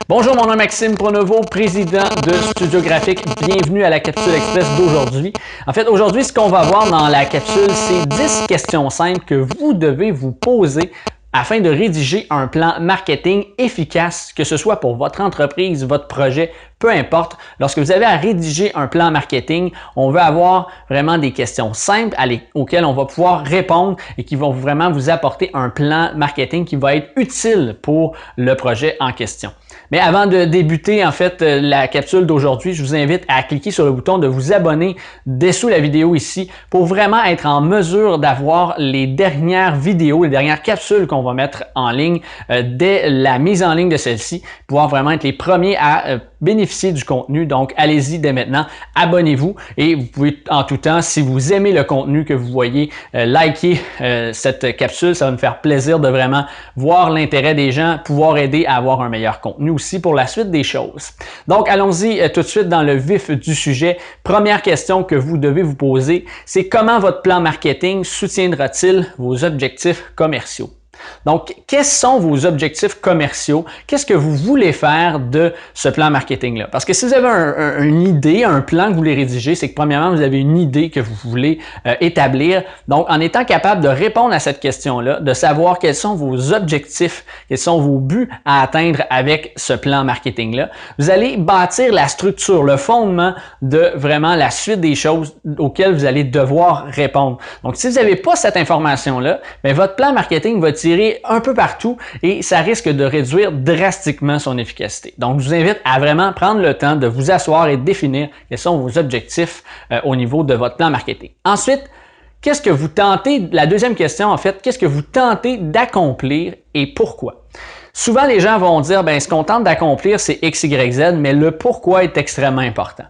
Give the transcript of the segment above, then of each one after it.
Bonjour, mon nom est Maxime Pronovo, président de Studio Graphique. Bienvenue à la capsule express d'aujourd'hui. En fait, aujourd'hui, ce qu'on va voir dans la capsule, c'est 10 questions simples que vous devez vous poser afin de rédiger un plan marketing efficace, que ce soit pour votre entreprise, votre projet, peu importe. Lorsque vous avez à rédiger un plan marketing, on veut avoir vraiment des questions simples auxquelles on va pouvoir répondre et qui vont vraiment vous apporter un plan marketing qui va être utile pour le projet en question. Mais avant de débuter en fait la capsule d'aujourd'hui, je vous invite à cliquer sur le bouton de vous abonner dessous la vidéo ici pour vraiment être en mesure d'avoir les dernières vidéos, les dernières capsules qu'on va mettre en ligne dès la mise en ligne de celle-ci, pouvoir vraiment être les premiers à bénéficier du contenu. Donc, allez-y dès maintenant, abonnez-vous et vous pouvez en tout temps, si vous aimez le contenu que vous voyez, liker cette capsule. Ça va nous faire plaisir de vraiment voir l'intérêt des gens, pouvoir aider à avoir un meilleur contenu aussi pour la suite des choses. Donc, allons-y tout de suite dans le vif du sujet. Première question que vous devez vous poser, c'est comment votre plan marketing soutiendra-t-il vos objectifs commerciaux? Donc, quels sont vos objectifs commerciaux? Qu'est-ce que vous voulez faire de ce plan marketing-là? Parce que si vous avez une idée, un plan que vous voulez rédiger, c'est que premièrement, vous avez une idée que vous voulez établir. Donc, en étant capable de répondre à cette question-là, de savoir quels sont vos objectifs, quels sont vos buts à atteindre avec ce plan marketing-là, vous allez bâtir la structure, le fondement de vraiment la suite des choses auxquelles vous allez devoir répondre. Donc, si vous n'avez pas cette information-là, bien, votre plan marketing va tirer un peu partout et ça risque de réduire drastiquement son efficacité. Donc, je vous invite à vraiment prendre le temps de vous asseoir et définir quels sont vos objectifs au niveau de votre plan marketing. Ensuite, qu'est-ce que vous tentez, la deuxième question en fait, qu'est-ce que vous tentez d'accomplir et pourquoi? Souvent, les gens vont dire, ben, ce qu'on tente d'accomplir, c'est X, Y, Z, mais le pourquoi est extrêmement important.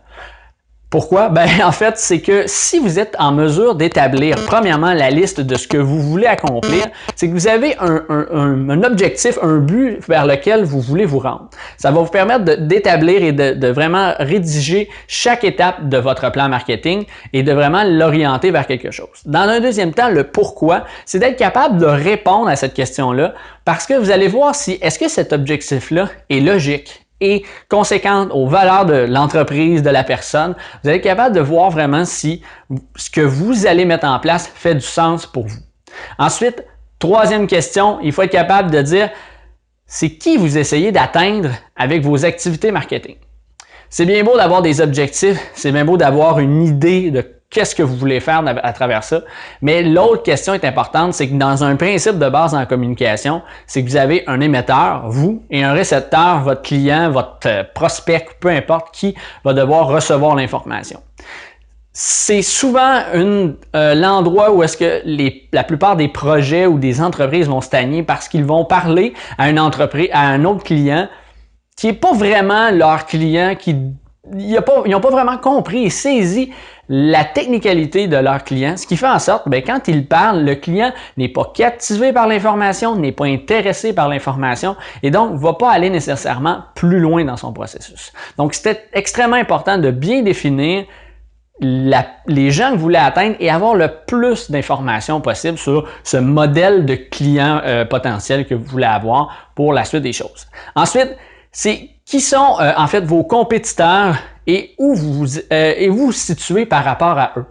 Pourquoi? Ben, en fait, c'est que si vous êtes en mesure d'établir, premièrement, la liste de ce que vous voulez accomplir, c'est que vous avez un objectif, un but vers lequel vous voulez vous rendre. Ça va vous permettre d'établir et de vraiment rédiger chaque étape de votre plan marketing et de vraiment l'orienter vers quelque chose. Dans un deuxième temps, le pourquoi, c'est d'être capable de répondre à cette question-là parce que vous allez voir si est-ce que cet objectif-là est logique et conséquente aux valeurs de l'entreprise, de la personne, vous allez être capable de voir vraiment si ce que vous allez mettre en place fait du sens pour vous. Ensuite, troisième question, il faut être capable de dire c'est qui vous essayez d'atteindre avec vos activités marketing. C'est bien beau d'avoir des objectifs, c'est bien beau d'avoir une idée de qu'est-ce que vous voulez faire à travers ça. Mais l'autre question est importante, c'est que dans un principe de base en communication, c'est que vous avez un émetteur, vous, et un récepteur, votre client, votre prospect, peu importe qui va devoir recevoir l'information. C'est souvent l'endroit où est-ce que la plupart des projets ou des entreprises vont stagner parce qu'ils vont parler à une entreprise, à un autre client qui n'est pas vraiment leur client, ils n'ont pas vraiment compris et saisi la technicalité de leur client, ce qui fait en sorte, bien, quand ils parlent, le client n'est pas captivé par l'information, n'est pas intéressé par l'information et donc ne va pas aller nécessairement plus loin dans son processus. Donc, c'était extrêmement important de bien définir les gens que vous voulez atteindre et avoir le plus d'informations possible sur ce modèle de client potentiel que vous voulez avoir pour la suite des choses. Ensuite, c'est qui sont en fait vos compétiteurs et où vous situez par rapport à eux.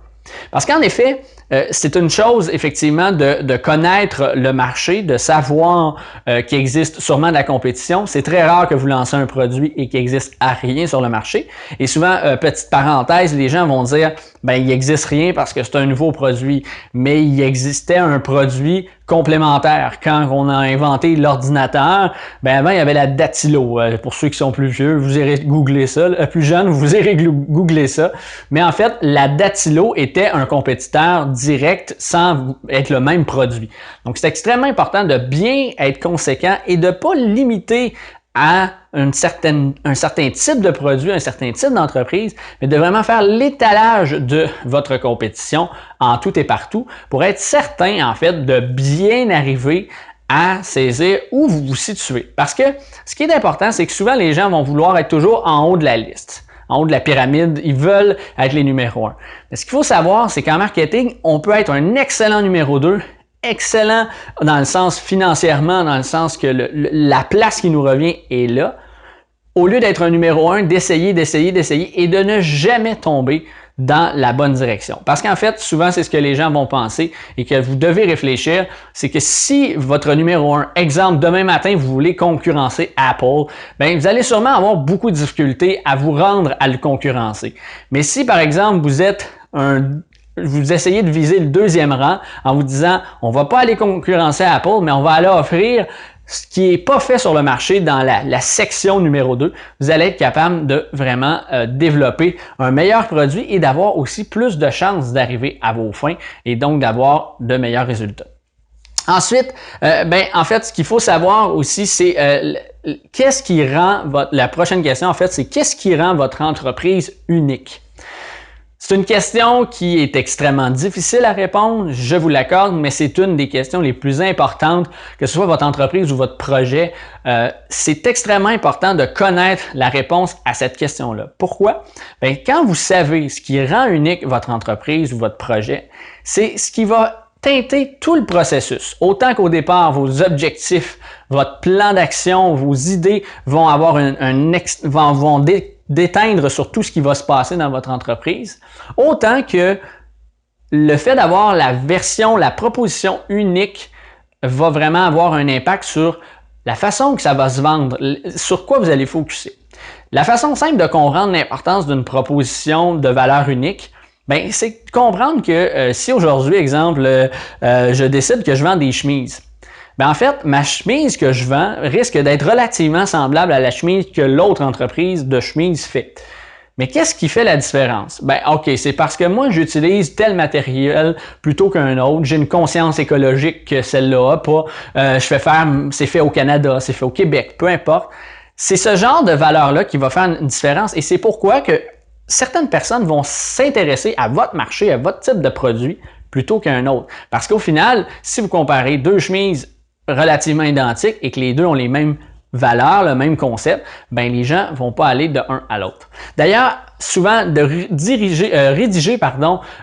Parce qu'en effet, c'est une chose effectivement de connaître le marché, de savoir qu'il existe sûrement de la compétition. C'est très rare que vous lancez un produit et qu'il n'existe rien sur le marché. Et souvent, petite parenthèse, les gens vont dire ben il n'existe rien parce que c'est un nouveau produit, mais il existait un produit complémentaire. Quand on a inventé l'ordinateur, ben avant il y avait la Datilo. Pour ceux qui sont plus vieux, vous irez googler ça. Plus jeunes, vous irez googler ça. Mais en fait, la Datilo était un compétiteur direct sans être le même produit. Donc c'est extrêmement important de bien être conséquent et de ne pas limiter à un certain type de produit, un certain type d'entreprise, mais de vraiment faire l'étalage de votre compétition en tout et partout pour être certain, en fait, de bien arriver à saisir où vous vous situez. Parce que ce qui est important, c'est que souvent les gens vont vouloir être toujours en haut de la liste, en haut de la pyramide, ils veulent être les numéros 1. Mais ce qu'il faut savoir, c'est qu'en marketing, on peut être un excellent numéro 2, excellent dans le sens financièrement, dans le sens que la place qui nous revient est là, au lieu d'être un numéro 1, d'essayer et de ne jamais tomber dans la bonne direction. Parce qu'en fait, souvent, c'est ce que les gens vont penser et que vous devez réfléchir, c'est que si votre numéro 1, exemple, demain matin, vous voulez concurrencer Apple, bien, vous allez sûrement avoir beaucoup de difficultés à vous rendre à le concurrencer. Mais si, par exemple, vous essayez de viser le deuxième rang en vous disant, on va pas aller concurrencer Apple, mais on va aller offrir ce qui n'est pas fait sur le marché dans la section numéro 2, vous allez être capable de vraiment développer un meilleur produit et d'avoir aussi plus de chances d'arriver à vos fins et donc d'avoir de meilleurs résultats. Ensuite, en fait, ce qu'il faut savoir aussi, c'est qu'est-ce qui rend la prochaine question, en fait, c'est qu'est-ce qui rend votre entreprise unique? C'est une question qui est extrêmement difficile à répondre, je vous l'accorde, mais c'est une des questions les plus importantes, que ce soit votre entreprise ou votre projet. C'est extrêmement important de connaître la réponse à cette question-là. Pourquoi? Bien, quand vous savez ce qui rend unique votre entreprise ou votre projet, c'est ce qui va teinter tout le processus. Autant qu'au départ, vos objectifs, votre plan d'action, vos idées vont avoir vont d'éteindre sur tout ce qui va se passer dans votre entreprise, autant que le fait d'avoir la proposition unique va vraiment avoir un impact sur la façon que ça va se vendre, sur quoi vous allez focuser. La façon simple de comprendre l'importance d'une proposition de valeur unique, c'est de comprendre que si aujourd'hui, exemple, je décide que je vends des chemises, en fait, ma chemise que je vends risque d'être relativement semblable à la chemise que l'autre entreprise de chemise fait. Mais qu'est-ce qui fait la différence? OK, c'est parce que moi, j'utilise tel matériel plutôt qu'un autre. J'ai une conscience écologique que celle-là a pas. C'est fait au Canada, c'est fait au Québec, peu importe. C'est ce genre de valeur-là qui va faire une différence et c'est pourquoi que certaines personnes vont s'intéresser à votre marché, à votre type de produit plutôt qu'un autre. Parce qu'au final, si vous comparez deux chemises relativement identiques et que les deux ont les mêmes valeurs, le même concept, les gens ne vont pas aller de un à l'autre. D'ailleurs, souvent, de rédiger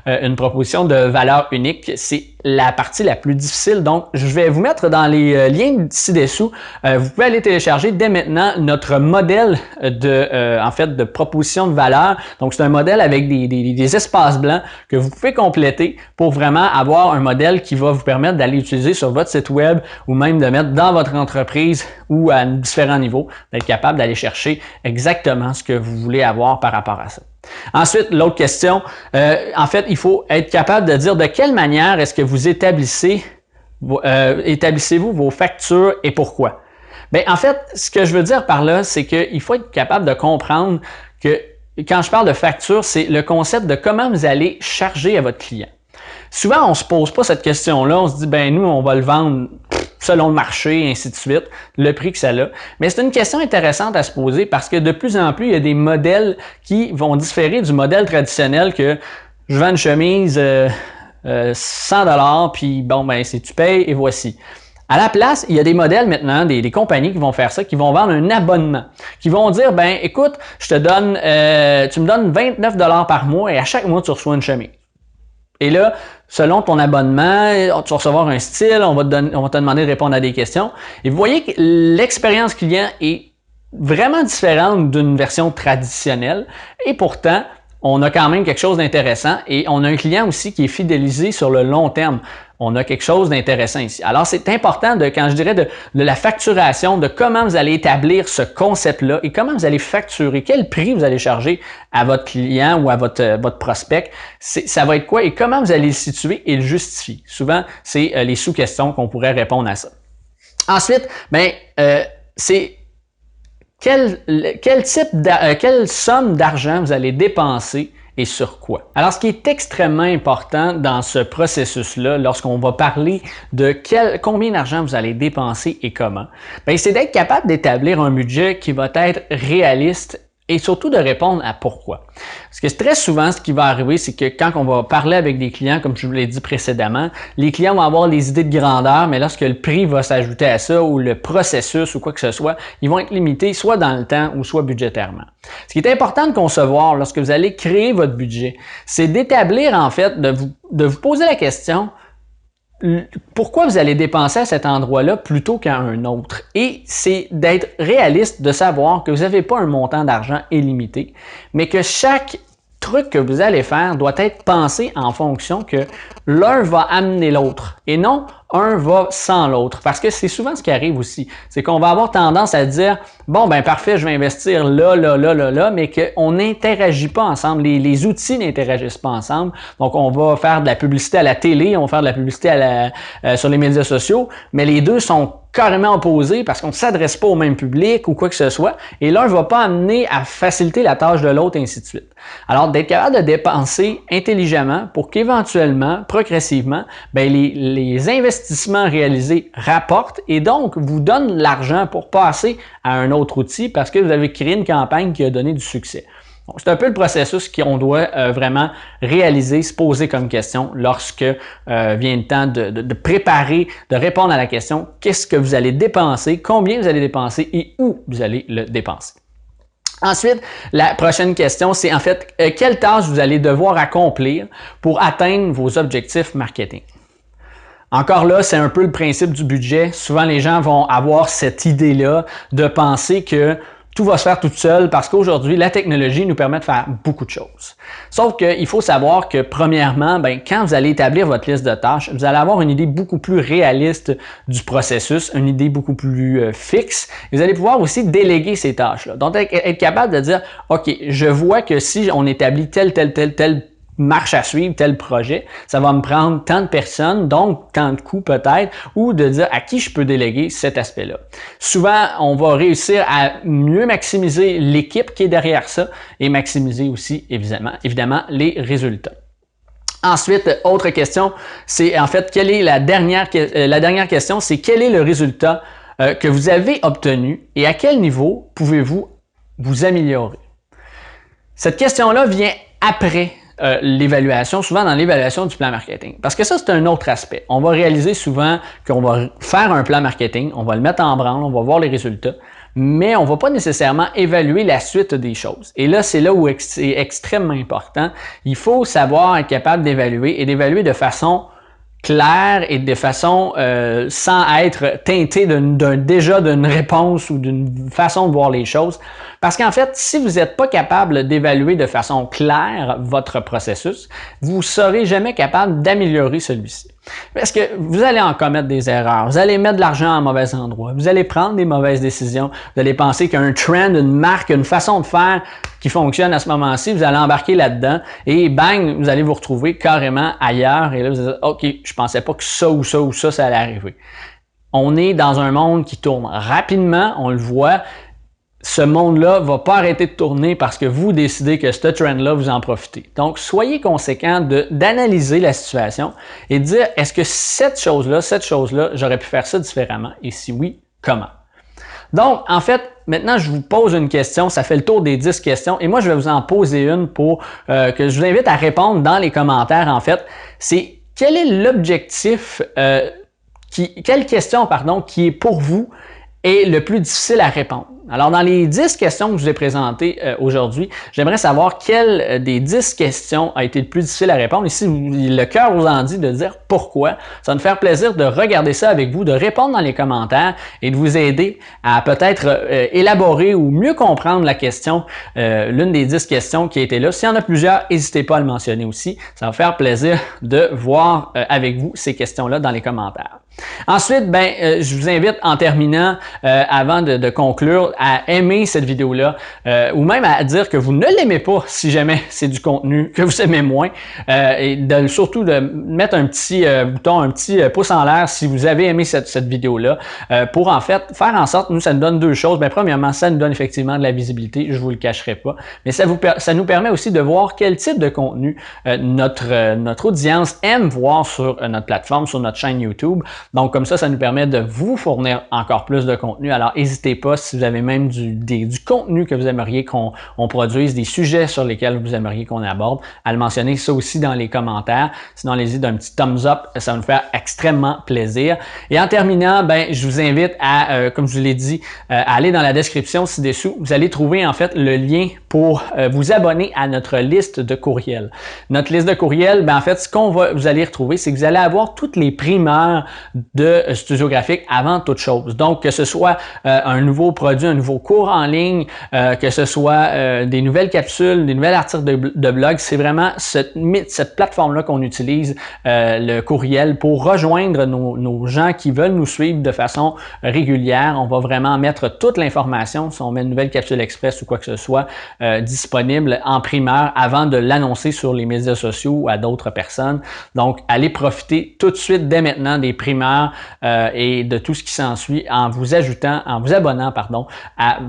une proposition de valeur unique, c'est la partie la plus difficile. Donc, je vais vous mettre dans les liens ci-dessous. Vous pouvez aller télécharger dès maintenant notre modèle de proposition de valeur. Donc, c'est un modèle avec des espaces blancs que vous pouvez compléter pour vraiment avoir un modèle qui va vous permettre d'aller utiliser sur votre site web ou même de mettre dans votre entreprise ou à différents niveaux, d'être capable d'aller chercher exactement ce que vous voulez avoir par rapport à ça. Ensuite, l'autre question, en fait, il faut être capable de dire de quelle manière est-ce que vous établissez-vous vos factures et pourquoi. En fait, ce que je veux dire par là, c'est qu'il faut être capable de comprendre que quand je parle de facture, c'est le concept de comment vous allez charger à votre client. Souvent, on ne se pose pas cette question-là, on se dit, nous, on va le vendre selon le marché, et ainsi de suite, le prix que ça a. Mais c'est une question intéressante à se poser parce que de plus en plus, il y a des modèles qui vont différer du modèle traditionnel que je vends une chemise 100$, puis c'est tu payes et voici. À la place, il y a des modèles maintenant, des compagnies qui vont faire ça, qui vont vendre un abonnement, qui vont dire, écoute, tu me donnes 29$ par mois et à chaque mois, tu reçois une chemise. Et là, selon ton abonnement, tu vas recevoir un style, on va te demander de répondre à des questions. Et vous voyez que l'expérience client est vraiment différente d'une version traditionnelle. Et pourtant, on a quand même quelque chose d'intéressant et on a un client aussi qui est fidélisé sur le long terme. On a quelque chose d'intéressant ici. Alors, c'est important quand je dirais de la facturation, de comment vous allez établir ce concept-là et comment vous allez facturer, quel prix vous allez charger à votre client ou à votre prospect. Ça va être quoi et comment vous allez le situer et le justifier. Souvent, c'est les sous-questions qu'on pourrait répondre à ça. Ensuite, c'est quelle somme d'argent vous allez dépenser et sur quoi. Alors, ce qui est extrêmement important dans ce processus-là, lorsqu'on va parler de combien d'argent vous allez dépenser et comment, c'est d'être capable d'établir un budget qui va être réaliste et surtout de répondre à pourquoi. Parce que très souvent, ce qui va arriver, c'est que quand on va parler avec des clients, comme je vous l'ai dit précédemment, les clients vont avoir des idées de grandeur, mais lorsque le prix va s'ajouter à ça ou le processus ou quoi que ce soit, ils vont être limités soit dans le temps ou soit budgétairement. Ce qui est important de concevoir lorsque vous allez créer votre budget, c'est d'établir en fait, de vous poser la question, pourquoi vous allez dépenser à cet endroit-là plutôt qu'à un autre. Et c'est d'être réaliste, de savoir que vous n'avez pas un montant d'argent illimité, mais que chaque truc que vous allez faire doit être pensé en fonction que l'un va amener l'autre et non un va sans l'autre. Parce que c'est souvent ce qui arrive aussi. C'est qu'on va avoir tendance à dire bon, ben parfait, je vais investir là, mais qu'on n'interagit pas ensemble. Les outils n'interagissent pas ensemble. Donc, on va faire de la publicité à la télé, on va faire de la publicité sur les médias sociaux, mais les deux sont carrément opposés parce qu'on ne s'adresse pas au même public ou quoi que ce soit, et l'un ne va pas amener à faciliter la tâche de l'autre, et ainsi de suite. Alors, d'être capable de dépenser intelligemment pour qu'éventuellement, progressivement, ben, les investissements réalisés rapportent et donc vous donnent l'argent pour passer à un autre outil parce que vous avez créé une campagne qui a donné du succès. C'est un peu le processus qu'on doit vraiment réaliser, se poser comme question lorsque vient le temps de préparer, de répondre à la question qu'est-ce que vous allez dépenser, combien vous allez dépenser et où vous allez le dépenser. Ensuite, la prochaine question, c'est en fait quelle tâche vous allez devoir accomplir pour atteindre vos objectifs marketing. Encore là, c'est un peu le principe du budget. Souvent, les gens vont avoir cette idée-là de penser que tout va se faire tout seul parce qu'aujourd'hui, la technologie nous permet de faire beaucoup de choses. Sauf qu'il faut savoir que, premièrement, ben, quand vous allez établir votre liste de tâches, vous allez avoir une idée beaucoup plus réaliste du processus, une idée beaucoup plus fixe. Et vous allez pouvoir aussi déléguer ces tâches-là. Donc, être capable de dire, OK, je vois que si on établit telle marche à suivre, tel projet, ça va me prendre tant de personnes, donc tant de coûts peut-être, ou de dire à qui je peux déléguer cet aspect-là. Souvent, on va réussir à mieux maximiser l'équipe qui est derrière ça et maximiser aussi, évidemment les résultats. Ensuite, autre question, c'est en fait, quelle est la dernière question, c'est quel est le résultat que vous avez obtenu et à quel niveau pouvez-vous vous améliorer? Cette question-là vient après l'évaluation, souvent dans l'évaluation du plan marketing. Parce que ça, c'est un autre aspect. On va réaliser souvent qu'on va faire un plan marketing, on va le mettre en branle, on va voir les résultats, mais on ne va pas nécessairement évaluer la suite des choses. Et là, c'est là où c'est extrêmement important. Il faut savoir être capable d'évaluer et d'évaluer de façon claire et de façon sans être teinté déjà d'une réponse ou d'une façon de voir les choses. Parce qu'en fait, si vous n'êtes pas capable d'évaluer de façon claire votre processus, vous ne serez jamais capable d'améliorer celui-ci. Parce que vous allez en commettre des erreurs, vous allez mettre de l'argent à mauvais endroit, vous allez prendre des mauvaises décisions, vous allez penser qu'il y a un trend, une marque, une façon de faire qui fonctionne à ce moment-ci, vous allez embarquer là-dedans et bang, vous allez vous retrouver carrément ailleurs et là vous allez dire « OK, je pensais pas que ça ou ça ou ça allait arriver ». On est dans un monde qui tourne rapidement, on le voit. Ce monde-là ne va pas arrêter de tourner parce que vous décidez que ce trend-là, vous en profitez. Donc, soyez conséquent d'analyser la situation et de dire, est-ce que cette chose-là, j'aurais pu faire ça différemment? Et si oui, comment? Donc, en fait, maintenant, je vous pose une question. Ça fait le tour des 10 questions et moi, je vais vous en poser une pour que je vous invite à répondre dans les commentaires, en fait. C'est, quel est l'objectif, quelle question, pardon, qui est pour vous est le plus difficile à répondre? Alors, dans les 10 questions que je vous ai présentées aujourd'hui, j'aimerais savoir quelle des 10 questions a été le plus difficile à répondre. Et si le cœur vous en dit de dire pourquoi, ça va me faire plaisir de regarder ça avec vous, de répondre dans les commentaires et de vous aider à peut-être élaborer ou mieux comprendre la question, l'une des 10 questions qui étaient là. S'il y en a plusieurs, n'hésitez pas à le mentionner aussi. Ça va faire plaisir de voir avec vous ces questions-là dans les commentaires. Ensuite, je vous invite en terminant, avant de conclure, à aimer cette vidéo-là ou même à dire que vous ne l'aimez pas si jamais c'est du contenu que vous aimez moins et surtout de mettre un petit bouton, un petit pouce en l'air si vous avez aimé cette vidéo-là pour en fait faire en sorte, nous ça nous donne deux choses. Premièrement, ça nous donne effectivement de la visibilité, je vous le cacherai pas, mais ça nous permet aussi de voir quel type de contenu notre audience aime voir sur notre plateforme, sur notre chaîne YouTube. Donc comme ça nous permet de vous fournir encore plus de contenu. Alors, n'hésitez pas si vous avez même du contenu que vous aimeriez qu'on produise, des sujets sur lesquels vous aimeriez qu'on aborde, à le mentionner ça aussi dans les commentaires. Sinon, allez-y d'un petit thumbs up, ça va nous faire extrêmement plaisir. Et en terminant, ben, je vous invite à, comme je vous l'ai dit, à aller dans la description ci-dessous. Vous allez trouver en fait le lien pour vous abonner à notre liste de courriels. Notre liste de courriels, ben, en fait, ce vous allez retrouver, c'est que vous allez avoir toutes les primeurs de Studio Graphique avant toute chose. Donc, que ce soit un nouveau produit, un nouveau cours en ligne, que ce soit des nouvelles capsules, des nouvelles articles de blog, c'est vraiment cette plateforme-là qu'on utilise, le courriel, pour rejoindre nos gens qui veulent nous suivre de façon régulière. On va vraiment mettre toute l'information, si on met une nouvelle capsule express ou quoi que ce soit, disponible en primeur avant de l'annoncer sur les médias sociaux ou à d'autres personnes. Donc, allez profiter tout de suite, dès maintenant, des primeurs et de tout ce qui s'ensuit en vous abonnant, pardon, à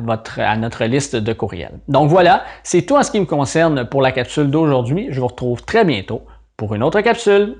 notre liste de courriels. Donc voilà, c'est tout en ce qui me concerne pour la capsule d'aujourd'hui. Je vous retrouve très bientôt pour une autre capsule.